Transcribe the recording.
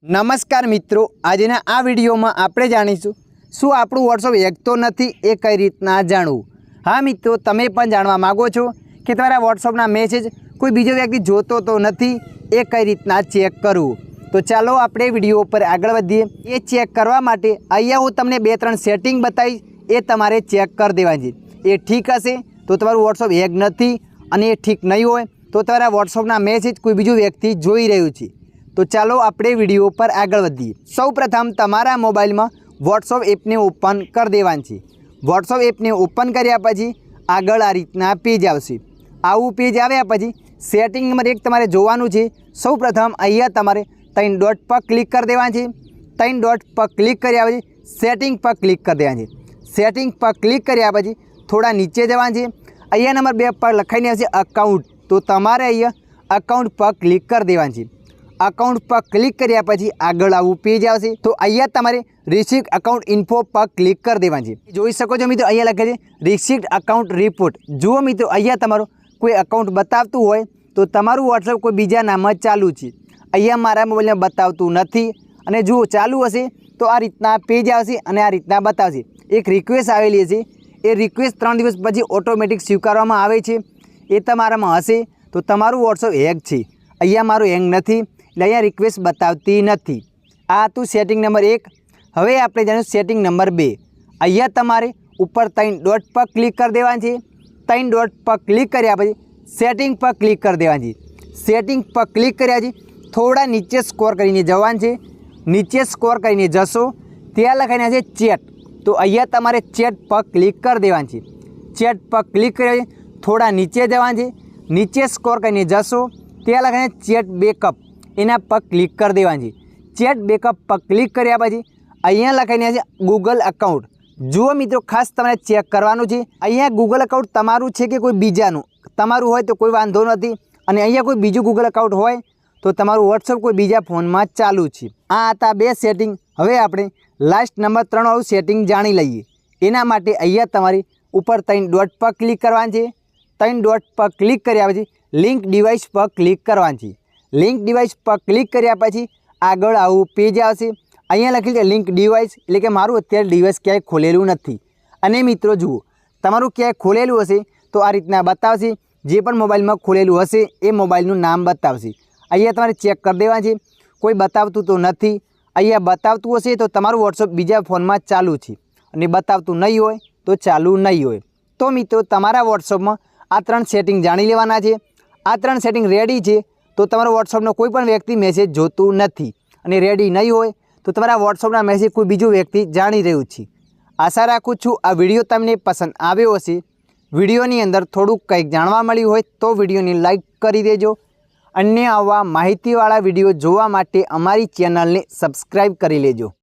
नमस्कार मित्रों, आजना आ विडियो में आपणे जाणीशुं शुं आपणुं वॉट्सएप हेक तो नहीं ए कई रीतना जाणवुं। हाँ मित्रों, तमे पण जाणवा मांगो छो कि तमारा वॉट्सएपना मेसेज कोई बीजो व्यक्ति जोतो तो नहीं ए कई रीतना चेक करवुं। तो चलो आपणे विडियो पर आगळ वधीए। ए चेक करवा माटे अहींया हूँ तमने 2-3 सेटिंग बतावीश, ए तमारे चेक कर देवानी छे। ए ठीक हशे तो तमारुं वॉट्सएप हेक नहीं अने ए ठीक नहीं होय तो तमारा वॉट्सएपना मेसेज कोई बीजो व्यक्ति जोई रह्युं छे। तो चलो आपणे विडियो पर आगळ वधीए। सौ प्रथम तमारा मोबाइल में वॉट्सएप एप ने ओपन कर देवानी छे। वॉट्सएप एप ने ओपन कर्या पछी आगळ आ रीतना पेज आवशे। आवुं पेज आव्या पछी सेटिंग नंबर 1 तमारे जोवानुं छे। सौ प्रथम अहींया तमारे 3 डॉट पर क्लिक कर देवानी छे। 3 डॉट पर क्लिक कर्या पछी सेटिंग पर क्लिक कर देवानी छे। सेटिंग पर क्लिक कर्या पछी थोड़ा नीचे जवानुं छे। अहींया नंबर 2 पर लखाईने आवशे अकाउंट, तो तमारे अहींया अकाउंट पर क्लिक कर देवानी छे। अकाउंट पर क्लिक कर्या पछी आगळ आवुं पेज आवशे। तो अहींया तमारे रिसीव्ड अकाउंट इन्फो पर क्लिक कर देवानी छे। जोई शको छो मित्रों, अहींया लखे छे रिसीव्ड अकाउंट रिपोर्ट। जुओ मित्रों, अहींया तमारो कोई अकाउंट बतावतुं होय तो तमारुं वॉट्सएप कोई बीजा नामे चालू छे। अहींया मारा मोबाइल में बतावतुं नथी अने जो चालू हशे तो आ रीतना पेज आवशे अने आ रीतना बतावशे। एक रिक्वेस्ट आवेली हशे, ए रिक्वेस्ट 3 दिवस पछी ऑटोमेटिक स्वीकारवामां आवे छे। ए तमारामां हशे तो तमारुं वॉट्सएप हेक छे। अहींया मारुं हेक नथी એટલે અહીંયા રિક્વેસ્ટ બતાવતી નથી। આ હતું સેટિંગ નંબર 1। હવે આપણે જાણીશું સેટિંગ નંબર 2। અહીંયા તમારે ઉપર 3 ડોટ પર ક્લિક કરી દેવાની છે। 3 ડોટ પર ક્લિક કર્યા પછી સેટિંગ પર ક્લિક કરી દેવાની છે। સેટિંગ પર ક્લિક કર્યા પછી થોડા નીચે સ્કોર કરીને જવાનું છે। નીચે સ્કોર કરીને જશો ત્યાં લખાઈને છે ચેટ, તો અહીંયા તમારે ચેટ પર ક્લિક કરી દેવાની છે। ચેટ પર ક્લિક કર્યા થોડા નીચે જવાનું છે। નીચે સ્કોર કરીને જશો ત્યાં લખાઈને ચેટ બેકઅપ, एना पर क्लिक कर देवानी छे। चेट बेकअप पर क्लिक कर्या पछी अहींया लखाईने छे गूगल अकाउंट। जुओ मित्रों, खास तमारे चेक करवानुं छे अहींया गूगल अकाउंट तमारुं छे कि कोई बीजानुं। तमारुं होय तो कोई वांधो नथी अने अहींया कोई बीजुं गूगल अकाउंट होय तो तमारुं वॉट्सएप कोई बीजा फोन में चालू छे। आ हता 2 सेटिंग। हवे आपणे लास्ट नंबर 3 वाळुं सेटिंग जाणी लईए। एना माटे अहींया तमारे उपर 3 डॉट पर क्लिक करवानुं छे। 3 डॉट पर क्लिक कर्या पछी लिंक डिवाइस पर क्लिक करवानुं छे। लिंक डिवाइस पर क्लिक कर्या पछी आगळ आवुं पेज आवशे। अहींया लखेલું છે लिंक डिवाइस, એટલે કે મારું અત્યારે ડિવાઇસ ક્યાંય ખોલેલું નથી। અને મિત્રો જુઓ, તમારું ક્યાંય ખોલેલું હશે તો આ રીતના બતાવશે। જે પણ મોબાઈલમાં ખોલેલું હશે એ મોબાઈલનું નામ બતાવશે। અહીંયા તમારે ચેક કરી દેવાનું છે, કોઈ બતાવતું તો નથી। અહીંયા બતાવતું હશે તો તમારું વોટ્સએપ બીજા ફોનમાં ચાલુ છે અને બતાવતું નહીં હોય તો ચાલુ નહીં હોય। તો મિત્રો, તમારા વોટ્સએપમાં આ 3 સેટિંગ જાણી લેવાના છે। આ 3 સેટિંગ રેડી છે तो तमारा वॉट्सएपनो कोईपण व्यक्ति मेसेज जोतुं नथी अने रेडी नहीं होय तो तमारा वॉट्सएपना मेसेज कोई बीजो व्यक्ति जाणी रह्युं छे। आशा राखुं छुं आ विडियो तमने पसंद आव्यो हशे। विडियोनी अंदर थोड़ुं कंईक जाणवा मळ्युं होय तो विडियोने लाइक करी देजो। अन्य आवा माहितीवाळा विडियो जोवा माटे अमारी चेनलने सब्सक्राइब करी लेजो।